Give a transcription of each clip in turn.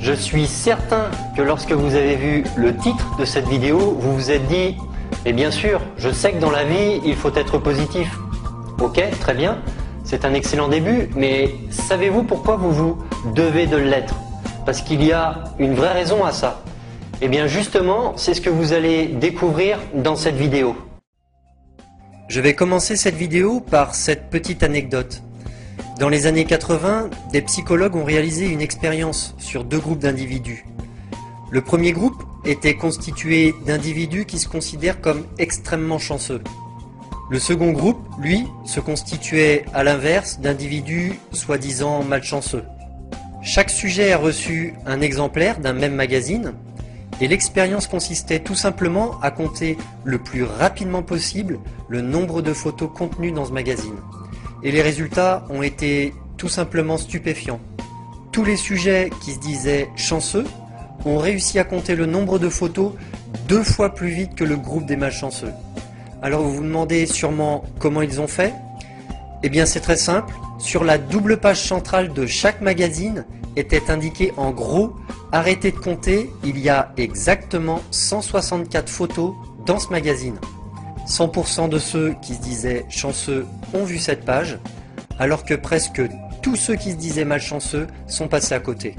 Je suis certain que lorsque vous avez vu le titre de cette vidéo, vous vous êtes dit « Et bien sûr, je sais que dans la vie, il faut être positif ». Ok, très bien, c'est un excellent début, mais savez-vous pourquoi vous vous devez de l'être? Parce qu'il y a une vraie raison à ça. Et bien justement, c'est ce que vous allez découvrir dans cette vidéo. Je vais commencer cette vidéo par cette petite anecdote. Dans les années 80, des psychologues ont réalisé une expérience sur deux groupes d'individus. Le premier groupe était constitué d'individus qui se considèrent comme extrêmement chanceux. Le second groupe, lui, se constituait à l'inverse d'individus soi-disant malchanceux. Chaque sujet a reçu un exemplaire d'un même magazine et l'expérience consistait tout simplement à compter le plus rapidement possible le nombre de photos contenues dans ce magazine. Et les résultats ont été tout simplement stupéfiants. Tous les sujets qui se disaient chanceux ont réussi à compter le nombre de photos 2 fois plus vite que le groupe des malchanceux. Alors vous vous demandez sûrement comment ils ont fait? Eh bien c'est très simple, sur la double page centrale de chaque magazine était indiqué en gros « Arrêtez de compter, il y a exactement 164 photos dans ce magazine ». 100% de ceux qui se disaient chanceux ont vu cette page, alors que presque tous ceux qui se disaient malchanceux sont passés à côté.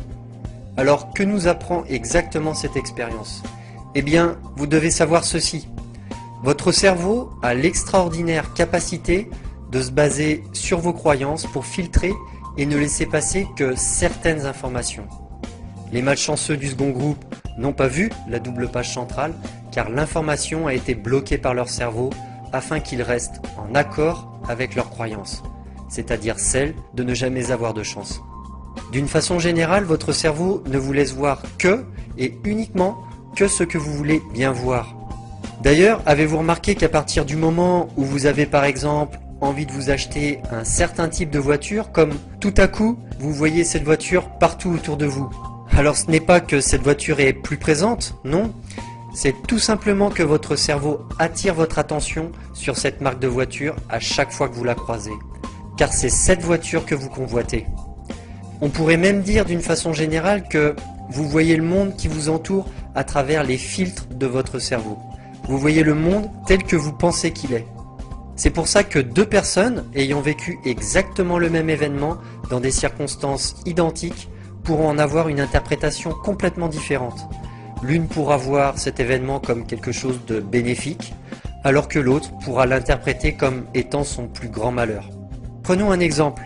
Alors que nous apprend exactement cette expérience? Eh bien, vous devez savoir ceci. Votre cerveau a l'extraordinaire capacité de se baser sur vos croyances pour filtrer et ne laisser passer que certaines informations. Les malchanceux du second groupe n'ont pas vu la double page centrale car l'information a été bloquée par leur cerveau afin qu'ils restent en accord avec leurs croyances, c'est-à-dire celle de ne jamais avoir de chance. D'une façon générale, votre cerveau ne vous laisse voir que et uniquement que ce que vous voulez bien voir. D'ailleurs, avez-vous remarqué qu'à partir du moment où vous avez par exemple envie de vous acheter un certain type de voiture, comme tout à coup vous voyez cette voiture partout autour de vous? Alors ce n'est pas que cette voiture est plus présente, non. C'est tout simplement que votre cerveau attire votre attention sur cette marque de voiture à chaque fois que vous la croisez. Car c'est cette voiture que vous convoitez. On pourrait même dire d'une façon générale que vous voyez le monde qui vous entoure à travers les filtres de votre cerveau. Vous voyez le monde tel que vous pensez qu'il est. C'est pour ça que deux personnes ayant vécu exactement le même événement dans des circonstances identiques pourront en avoir une interprétation complètement différente. L'une pourra voir cet événement comme quelque chose de bénéfique, alors que l'autre pourra l'interpréter comme étant son plus grand malheur. Prenons un exemple.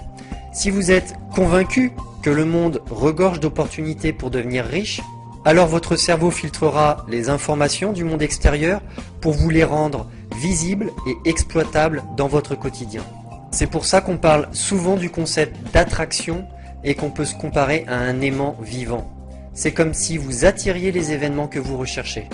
Si vous êtes convaincu que le monde regorge d'opportunités pour devenir riche, alors votre cerveau filtrera les informations du monde extérieur pour vous les rendre visibles et exploitables dans votre quotidien. C'est pour ça qu'on parle souvent du concept d'attraction et qu'on peut se comparer à un aimant vivant. C'est comme si vous attiriez les événements que vous recherchez.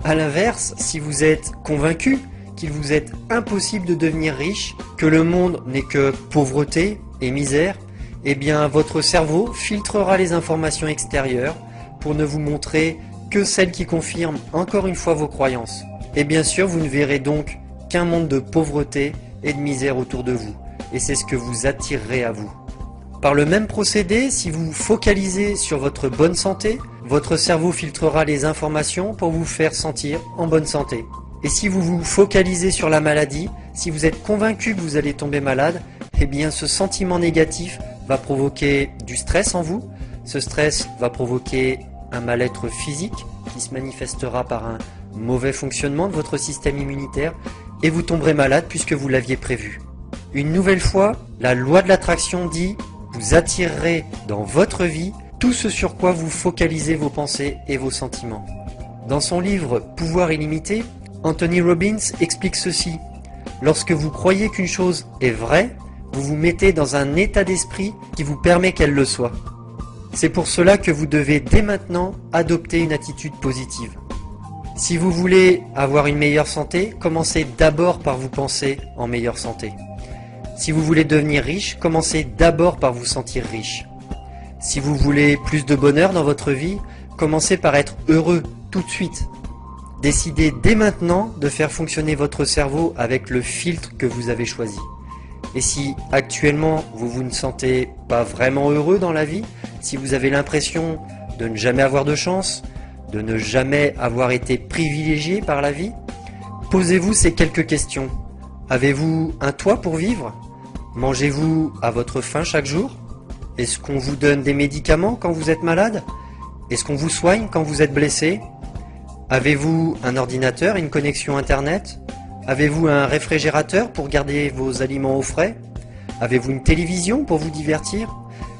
A l'inverse, si vous êtes convaincu qu'il vous est impossible de devenir riche, que le monde n'est que pauvreté et misère, eh bien votre cerveau filtrera les informations extérieures pour ne vous montrer que celles qui confirment encore une fois vos croyances. Et bien sûr, vous ne verrez donc qu'un monde de pauvreté et de misère autour de vous. Et c'est ce que vous attirerez à vous. Par le même procédé, si vous focalisez sur votre bonne santé, votre cerveau filtrera les informations pour vous faire sentir en bonne santé. Et si vous vous focalisez sur la maladie, si vous êtes convaincu que vous allez tomber malade, eh bien ce sentiment négatif va provoquer du stress en vous. Ce stress va provoquer un mal-être physique qui se manifestera par un mauvais fonctionnement de votre système immunitaire et vous tomberez malade puisque vous l'aviez prévu. Une nouvelle fois, la loi de l'attraction dit vous attirerez dans votre vie tout ce sur quoi vous focalisez vos pensées et vos sentiments. Dans son livre Pouvoir illimité, Anthony Robbins explique ceci. Lorsque vous croyez qu'une chose est vraie, vous vous mettez dans un état d'esprit qui vous permet qu'elle le soit. C'est pour cela que vous devez dès maintenant adopter une attitude positive. Si vous voulez avoir une meilleure santé, commencez d'abord par vous penser en meilleure santé. Si vous voulez devenir riche, commencez d'abord par vous sentir riche. Si vous voulez plus de bonheur dans votre vie, commencez par être heureux tout de suite. Décidez dès maintenant de faire fonctionner votre cerveau avec le filtre que vous avez choisi. Et si actuellement vous ne sentez pas vraiment heureux dans la vie, si vous avez l'impression de ne jamais avoir de chance, de ne jamais avoir été privilégié par la vie? Posez-vous ces quelques questions. Avez-vous un toit pour vivre? Mangez-vous à votre faim chaque jour? Est-ce qu'on vous donne des médicaments quand vous êtes malade? Est-ce qu'on vous soigne quand vous êtes blessé? Avez-vous un ordinateur et une connexion Internet? Avez-vous un réfrigérateur pour garder vos aliments au frais? Avez-vous une télévision pour vous divertir?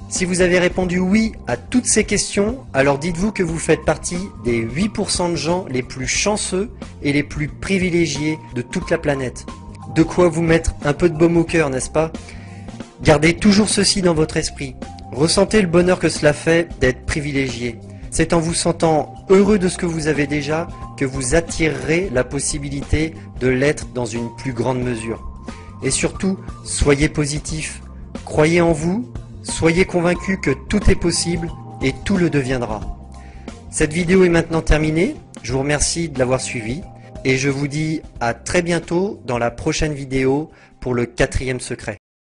Si vous avez répondu oui à toutes ces questions, alors dites-vous que vous faites partie des 8% de gens les plus chanceux et les plus privilégiés de toute la planète. De quoi vous mettre un peu de baume au cœur, n'est-ce pas? Gardez toujours ceci dans votre esprit. Ressentez le bonheur que cela fait d'être privilégié. C'est en vous sentant heureux de ce que vous avez déjà que vous attirerez la possibilité de l'être dans une plus grande mesure. Et surtout, soyez positif, croyez en vous, soyez convaincus que tout est possible et tout le deviendra. Cette vidéo est maintenant terminée, je vous remercie de l'avoir suivie et je vous dis à très bientôt dans la prochaine vidéo pour le 4e secret.